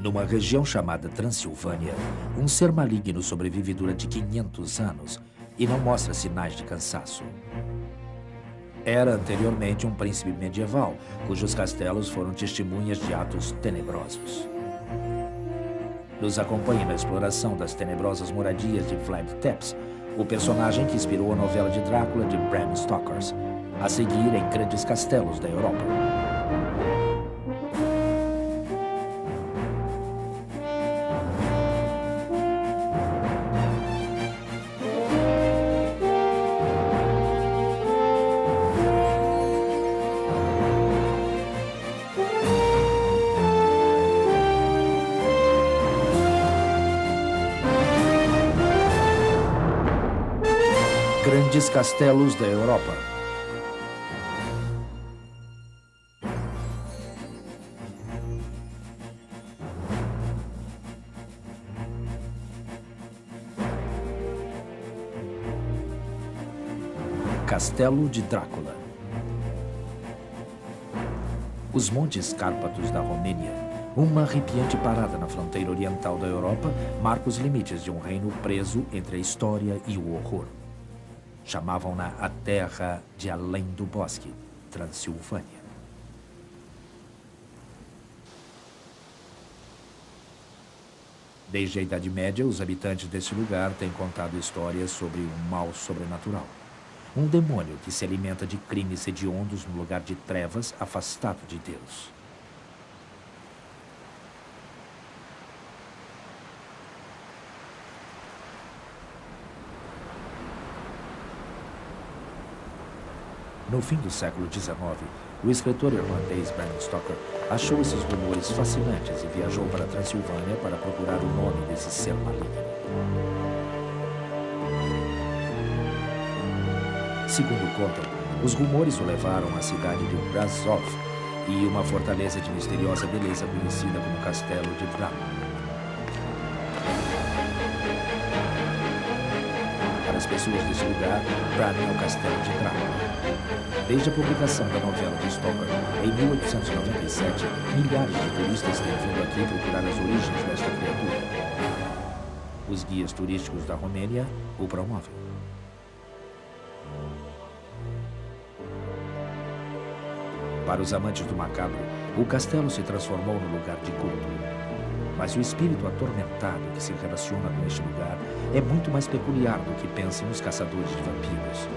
Numa região chamada Transilvânia, um ser maligno sobrevive durante 500 anos e não mostra sinais de cansaço. Era anteriormente um príncipe medieval, cujos castelos foram testemunhas de atos tenebrosos. Nos acompanhe na exploração das tenebrosas moradias de Vlad Tepes, o personagem que inspirou a novela de Drácula de Bram Stoker, a seguir em Grandes Castelos da Europa. Grandes Castelos da Europa. Castelo de Drácula. Os Montes Cárpatos da Romênia, uma arrepiante parada na fronteira oriental da Europa, marca os limites de um reino preso entre a história e o horror. Chamavam-na a terra de além do bosque, Transilvânia. Desde a Idade Média, os habitantes desse lugar têm contado histórias sobre um mal sobrenatural. Um demônio que se alimenta de crimes hediondos num lugar de trevas, afastado de Deus. No fim do século XIX, o escritor irlandês Bram Stoker achou esses rumores fascinantes e viajou para a Transilvânia para procurar o nome desse ser maligno. Segundo contam, os rumores o levaram à cidade de Brasov e uma fortaleza de misteriosa beleza conhecida como Castelo de Bran. Para as pessoas desse lugar, Bran é o Castelo de Drácula. Desde a publicação da novela de Stoker, em 1897, milhares de turistas têm vindo aqui procurar as origens desta criatura. Os guias turísticos da Romênia o promovem. Para os amantes do macabro, o castelo se transformou num lugar de culto. Mas o espírito atormentado que se relaciona com este lugar é muito mais peculiar do que pensam os caçadores de vampiros.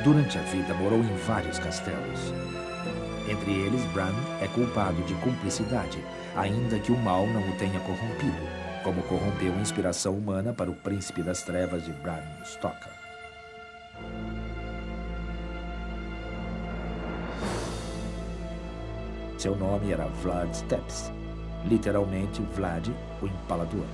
Durante a vida, morou em vários castelos. Entre eles, Bran é culpado de cumplicidade, ainda que o mal não o tenha corrompido, como corrompeu a inspiração humana para o Príncipe das Trevas de Bram Stoker. Seu nome era Vlad Tepes, literalmente Vlad, o Empalador.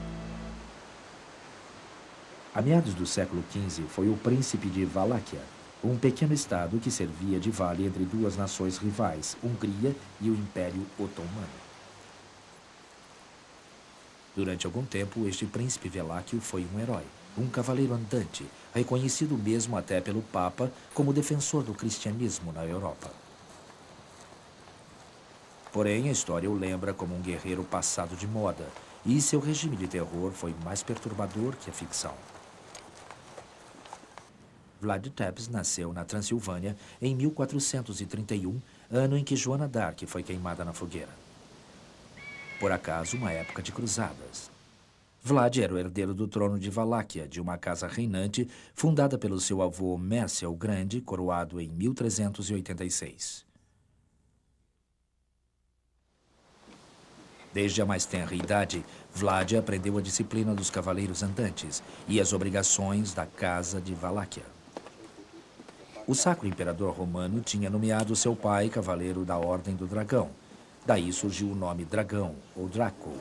A meados do século XV, foi o príncipe de Valáquia, um pequeno estado que servia de vale entre duas nações rivais, Hungria e o Império Otomano. Durante algum tempo, este príncipe Valáquio foi um herói, um cavaleiro andante, reconhecido mesmo até pelo Papa como defensor do cristianismo na Europa. Porém, a história o lembra como um guerreiro passado de moda, e seu regime de terror foi mais perturbador que a ficção. Vlad Tepes nasceu na Transilvânia em 1431, ano em que Joana d'Arc foi queimada na fogueira. Por acaso, uma época de cruzadas. Vlad era o herdeiro do trono de Valáquia, de uma casa reinante fundada pelo seu avô Mércia o Grande, coroado em 1386. Desde a mais tenra idade, Vlad aprendeu a disciplina dos cavaleiros andantes e as obrigações da casa de Valáquia. O Sacro Imperador Romano tinha nomeado seu pai cavaleiro da Ordem do Dragão. Daí surgiu o nome Dragão, ou Draco.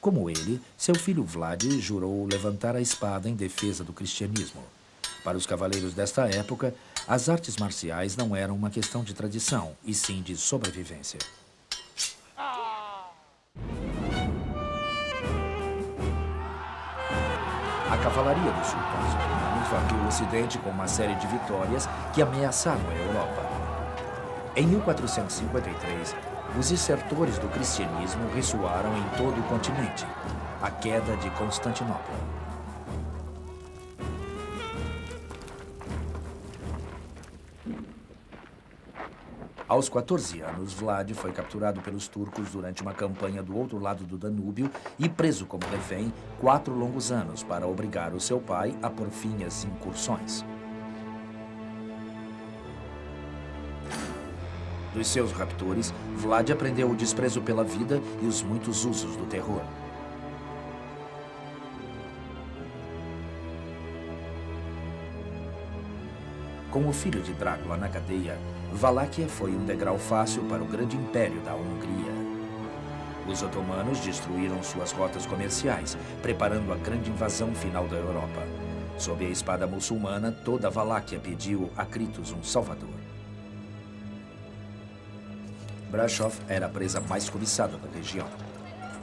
Como ele, seu filho Vlad jurou levantar a espada em defesa do cristianismo. Para os cavaleiros desta época, as artes marciais não eram uma questão de tradição, e sim de sobrevivência. A cavalaria dos sultãos otomanos varreu o Ocidente com uma série de vitórias que ameaçaram a Europa. Em 1453, os estertores do cristianismo ressoaram em todo o continente. A queda de Constantinopla. Aos 14 anos, Vlad foi capturado pelos turcos durante uma campanha do outro lado do Danúbio e preso como refém 4 longos anos para obrigar o seu pai a pôr fim às incursões. Dos seus raptores, Vlad aprendeu o desprezo pela vida e os muitos usos do terror. Com o filho de Drácula na cadeia, Valáquia foi um degrau fácil para o grande império da Hungria. Os otomanos destruíram suas rotas comerciais, preparando a grande invasão final da Europa. Sob a espada muçulmana, toda a Valáquia pediu a Critos um salvador. Brasov era a presa mais cobiçada da região.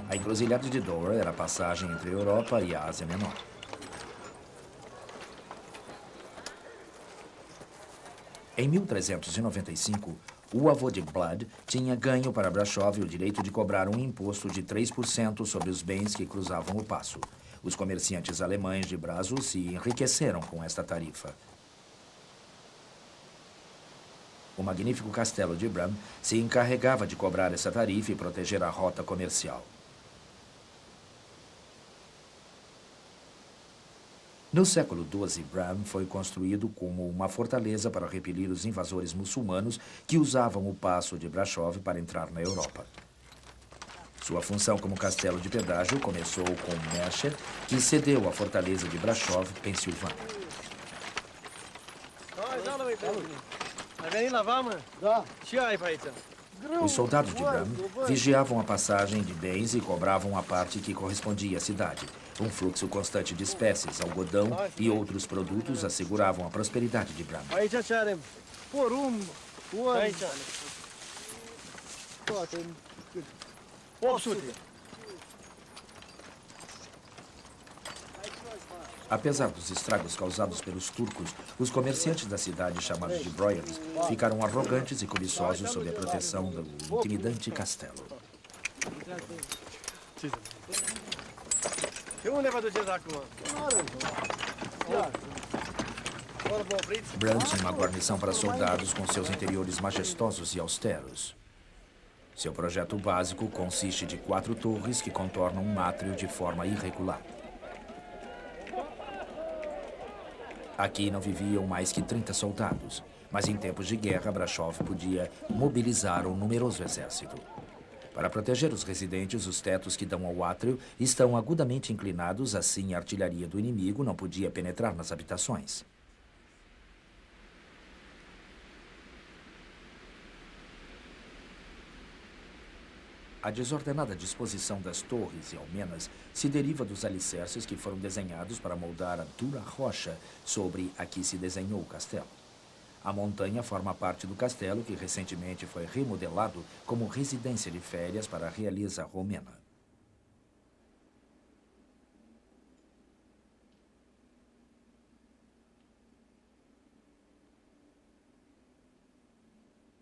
A encruzilhada de Dover era a passagem entre a Europa e a Ásia Menor. Em 1395, o avô de Vlad tinha ganho para Brasov o direito de cobrar um imposto de 3% sobre os bens que cruzavam o passo. Os comerciantes alemães de Brasil se enriqueceram com esta tarifa. O magnífico castelo de Bram se encarregava de cobrar essa tarifa e proteger a rota comercial. No século XII, Bram foi construído como uma fortaleza para repelir os invasores muçulmanos que usavam o passo de Brasov para entrar na Europa. Sua função como castelo de pedágio começou com Mercer, que cedeu a fortaleza de Brasov, Pensilvânia. Os soldados de Bram vigiavam a passagem de bens e cobravam a parte que correspondia à cidade. Um fluxo constante de espécies, algodão e outros produtos asseguravam a prosperidade de Bram. Apesar dos estragos causados pelos turcos, os comerciantes da cidade, chamados de Broyers, ficaram arrogantes e cobiçosos sob a proteção do intimidante castelo. Bram tinha uma guarnição para soldados com seus interiores majestosos e austeros. Seu projeto básico consiste de 4 torres que contornam um átrio de forma irregular. Aqui não viviam mais que 30 soldados, mas em tempos de guerra, Brasov podia mobilizar um numeroso exército. Para proteger os residentes, os tetos que dão ao átrio estão agudamente inclinados, assim a artilharia do inimigo não podia penetrar nas habitações. A desordenada disposição das torres e almenas se deriva dos alicerces que foram desenhados para moldar a dura rocha sobre a que se desenhou o castelo. A montanha forma parte do castelo, que recentemente foi remodelado como residência de férias para a realeza romena.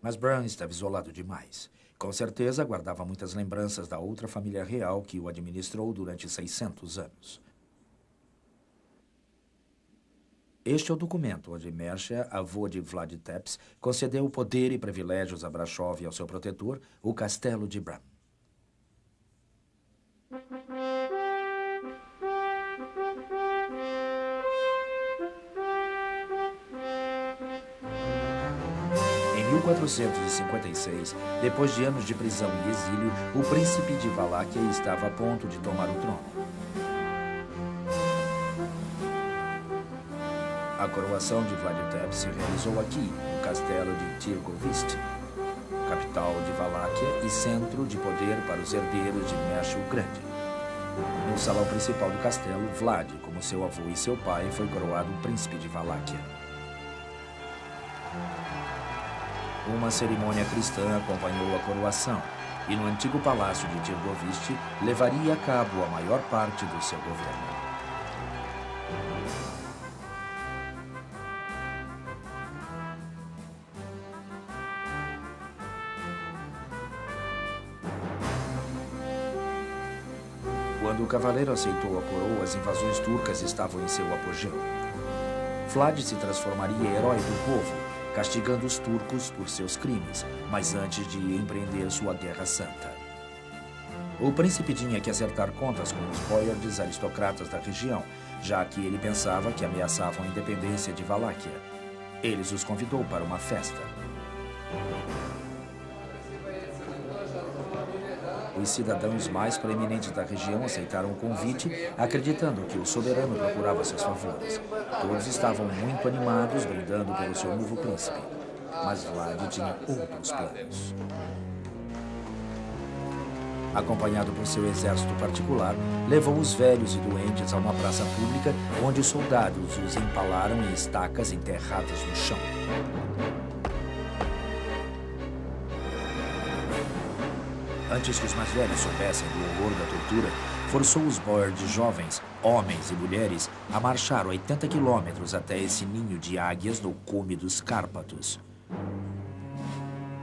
Mas Bram estava isolado demais. Com certeza, guardava muitas lembranças da outra família real que o administrou durante 600 anos. Este é o documento onde Mercia, avô de Vlad Tepes, concedeu o poder e privilégios a Brasov e ao seu protetor, o castelo de Bram. Em 1456, depois de anos de prisão e exílio, o príncipe de Valáquia estava a ponto de tomar o trono. A coroação de Vlad Tepes se realizou aqui, no castelo de Tirgovist, capital de Valáquia e centro de poder para os herdeiros de Mercia o Grande. No salão principal do castelo, Vlad, como seu avô e seu pai, foi coroado príncipe de Valáquia. Uma cerimônia cristã acompanhou a coroação e no antigo palácio de Tirgovist levaria a cabo a maior parte do seu governo. Quando o cavaleiro aceitou a coroa, as invasões turcas estavam em seu apogeu. Vlad se transformaria em herói do povo, castigando os turcos por seus crimes, mas antes de empreender sua guerra santa. O príncipe tinha que acertar contas com os boiards aristocratas da região, já que ele pensava que ameaçavam a independência de Valáquia. Eles os convidou para uma festa. Os cidadãos mais proeminentes da região aceitaram o convite, acreditando que o soberano procurava seus favores. Todos estavam muito animados, brindando pelo seu novo príncipe. Mas Vlad tinha outros planos. Acompanhado por seu exército particular, levou os velhos e doentes a uma praça pública, onde os soldados os empalaram em estacas enterradas no chão. Antes que os mais velhos soubessem do horror da tortura, forçou os boiards jovens, homens e mulheres, a marchar 80 quilômetros até esse ninho de águias no cume dos Cárpatos.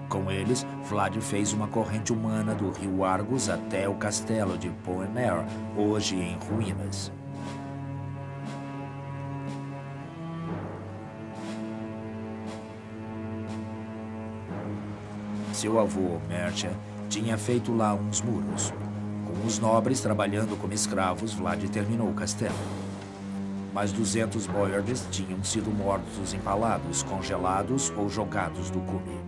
Com eles, Vlad fez uma corrente humana do rio Argos até o castelo de Poener, hoje em ruínas. Seu avô, Mercia, tinha feito lá uns muros. Com os nobres trabalhando como escravos, Vlad terminou o castelo. Mais 200 boiards tinham sido mortos empalados, congelados ou jogados do cume.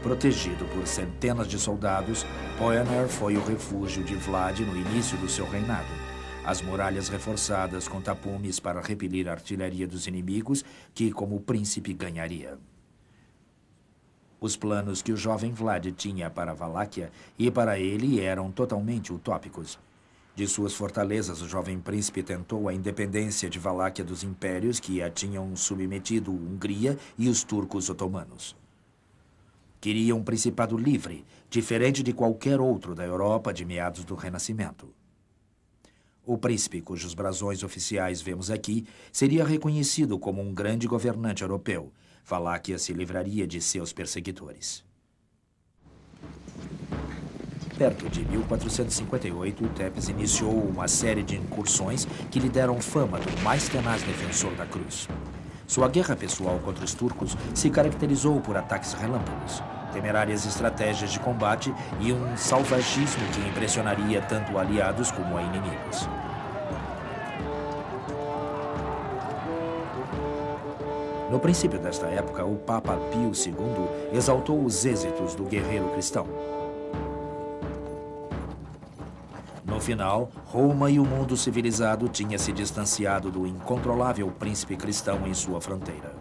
Protegido por centenas de soldados, Poener foi o refúgio de Vlad no início do seu reinado. As muralhas reforçadas com tapumes para repelir a artilharia dos inimigos, que, como príncipe, ganharia. Os planos que o jovem Vlad tinha para Valáquia e para ele eram totalmente utópicos. De suas fortalezas, o jovem príncipe tentou a independência de Valáquia dos impérios que a tinham submetido Hungria e os turcos otomanos. Queria um principado livre, diferente de qualquer outro da Europa de meados do Renascimento. O príncipe, cujos brasões oficiais vemos aqui, seria reconhecido como um grande governante europeu. Valáquia se livraria de seus perseguidores. Perto de 1458, Tepes iniciou uma série de incursões que lhe deram fama do mais tenaz defensor da cruz. Sua guerra pessoal contra os turcos se caracterizou por ataques relâmpagos, temerárias estratégias de combate e um salvagismo que impressionaria tanto aliados como a inimigos. No princípio desta época, o Papa Pio II exaltou os êxitos do guerreiro cristão. No final, Roma e o mundo civilizado tinham se distanciado do incontrolável príncipe cristão em sua fronteira.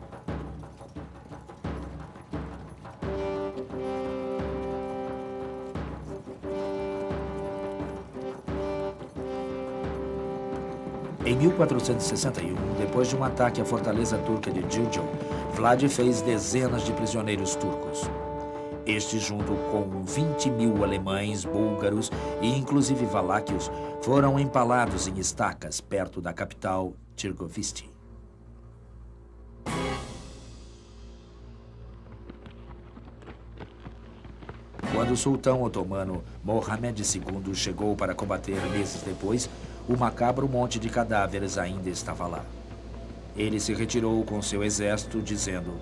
Em 1461, depois de um ataque à fortaleza turca de Gilgil, Vlad fez dezenas de prisioneiros turcos. Estes, junto com 20.000 alemães, búlgaros e inclusive valáquios, foram empalados em estacas perto da capital, Tirgoviste. Quando o sultão otomano Mohammed II chegou para combater meses depois, o macabro monte de cadáveres ainda estava lá. Ele se retirou com seu exército, dizendo: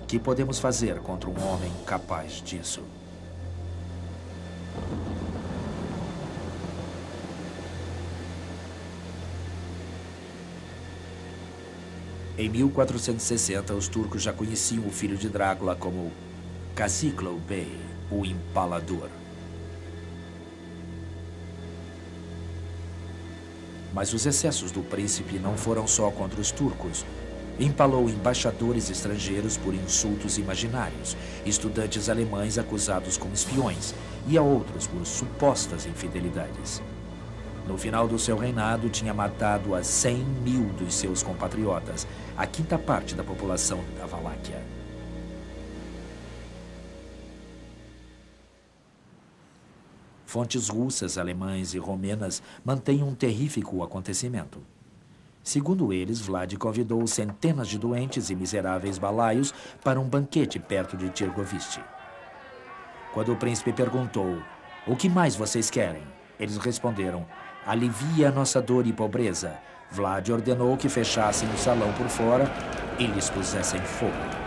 "Que podemos fazer contra um homem capaz disso?" Em 1460, os turcos já conheciam o filho de Drácula como Kaziklo Bey, o Empalador. Mas os excessos do príncipe não foram só contra os turcos. Empalou embaixadores estrangeiros por insultos imaginários, estudantes alemães acusados como espiões e a outros por supostas infidelidades. No final do seu reinado, tinha matado a 100.000 dos seus compatriotas, a quinta parte da população da Valáquia. Fontes russas, alemãs e romenas mantêm um terrífico acontecimento. Segundo eles, Vlad convidou centenas de doentes e miseráveis balaios para um banquete perto de Tirgoviste. Quando o príncipe perguntou, "O que mais vocês querem?", eles responderam, "Alivia a nossa dor e pobreza." Vlad ordenou que fechassem o salão por fora e lhes pusessem fogo.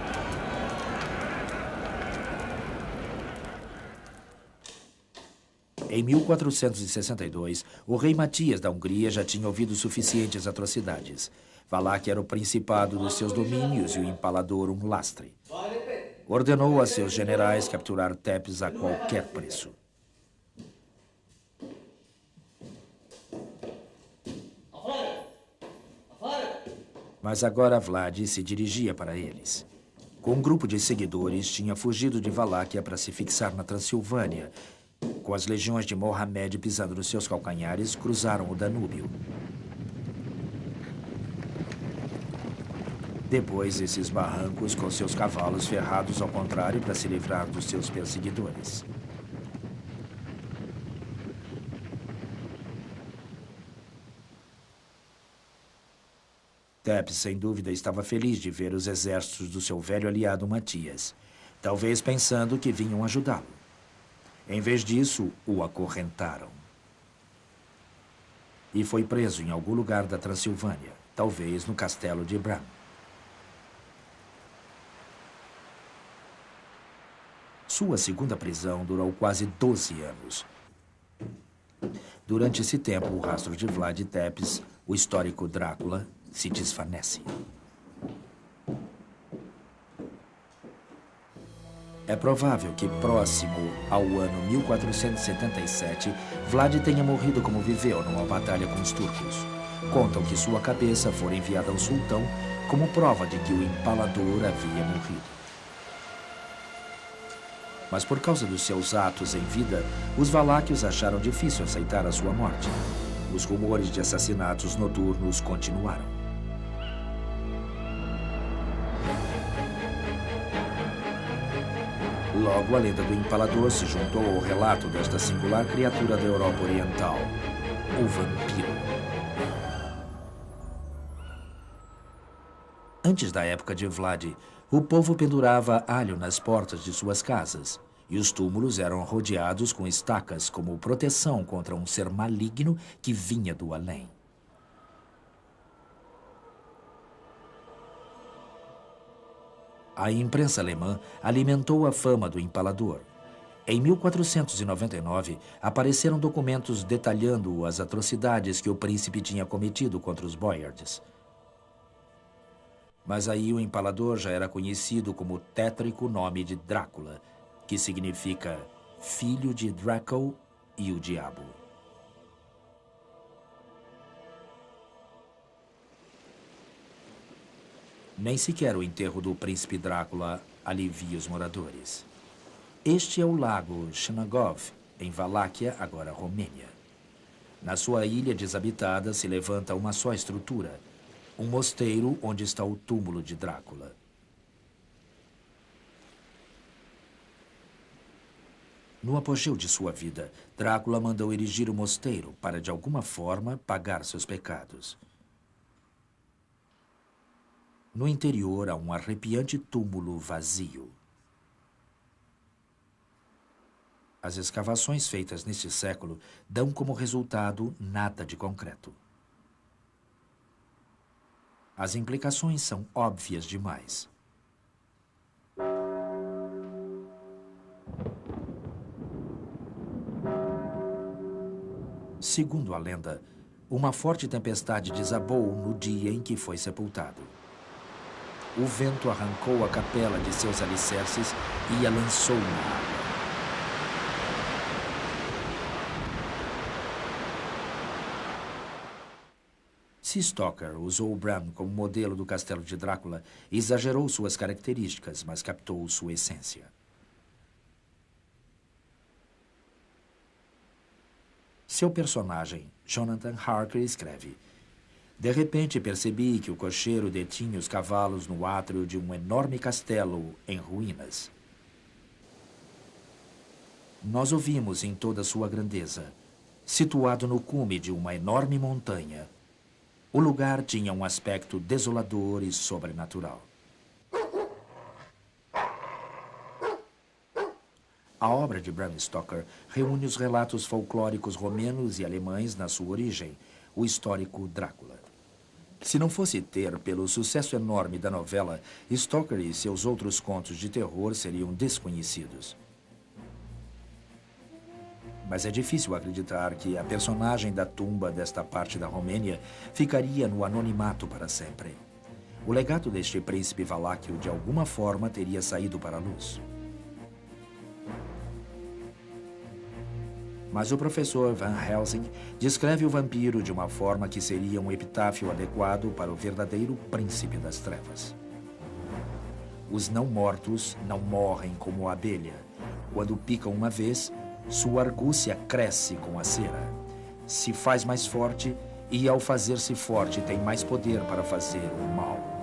Em 1462, o rei Matias da Hungria já tinha ouvido suficientes atrocidades. Valáquia era o principado dos seus domínios e o empalador um lastre. Ordenou a seus generais capturar Tepes a qualquer preço. Mas agora Vlad se dirigia para eles. Com um grupo de seguidores, tinha fugido de Valáquia para se fixar na Transilvânia. Com as legiões de Mohamed pisando nos seus calcanhares, cruzaram o Danúbio. Depois, esses barrancos com seus cavalos ferrados ao contrário para se livrar dos seus perseguidores. Tepes, sem dúvida, estava feliz de ver os exércitos do seu velho aliado Matias, talvez pensando que vinham ajudá-lo. Em vez disso, o acorrentaram. E foi preso em algum lugar da Transilvânia, talvez no castelo de Bran. Sua segunda prisão durou quase 12 anos. Durante esse tempo, o rastro de Vlad Tepes, o histórico Drácula, se desvanece. É provável que, próximo ao ano 1477, Vlad tenha morrido como viveu numa batalha com os turcos. Contam que sua cabeça fora enviada ao sultão como prova de que o empalador havia morrido. Mas por causa dos seus atos em vida, os valáquios acharam difícil aceitar a sua morte. Os rumores de assassinatos noturnos continuaram. Logo, a lenda do empalador se juntou ao relato desta singular criatura da Europa Oriental, o vampiro. Antes da época de Vlad, o povo pendurava alho nas portas de suas casas, e os túmulos eram rodeados com estacas como proteção contra um ser maligno que vinha do além. A imprensa alemã alimentou a fama do empalador. Em 1499, apareceram documentos detalhando as atrocidades que o príncipe tinha cometido contra os boiards. Mas aí o empalador já era conhecido como o tétrico nome de Drácula, que significa filho de Draco e o diabo. Nem sequer o enterro do príncipe Drácula alivia os moradores. Este é o lago Shenagov, em Valáquia, agora Romênia. Na sua ilha desabitada se levanta uma só estrutura, um mosteiro onde está o túmulo de Drácula. No apogeu de sua vida, Drácula mandou erigir o mosteiro para, de alguma forma, pagar seus pecados. No interior há um arrepiante túmulo vazio. As escavações feitas neste século dão como resultado nada de concreto. As implicações são óbvias demais. Segundo a lenda, uma forte tempestade desabou no dia em que foi sepultado. O vento arrancou a capela de seus alicerces e a lançou na água. Se Stoker usou Bran como modelo do castelo de Drácula, exagerou suas características, mas captou sua essência. Seu personagem, Jonathan Harker, escreve: "De repente percebi que o cocheiro detinha os cavalos no átrio de um enorme castelo em ruínas. Nós o vimos em toda sua grandeza. Situado no cume de uma enorme montanha, o lugar tinha um aspecto desolador e sobrenatural. A obra de Bram Stoker reúne os relatos folclóricos romenos e alemães na sua origem, o histórico Drácula. Se não fosse ter, pelo sucesso enorme da novela, Stoker e seus outros contos de terror seriam desconhecidos. Mas é difícil acreditar que a personagem da tumba desta parte da Romênia ficaria no anonimato para sempre. O legado deste príncipe valáquio de alguma forma teria saído para a luz. Mas o professor Van Helsing descreve o vampiro de uma forma que seria um epitáfio adequado para o verdadeiro príncipe das trevas. Os não-mortos não morrem como a abelha. Quando picam uma vez, sua argúcia cresce com a cera. Se faz mais forte e, ao fazer-se forte, tem mais poder para fazer o mal.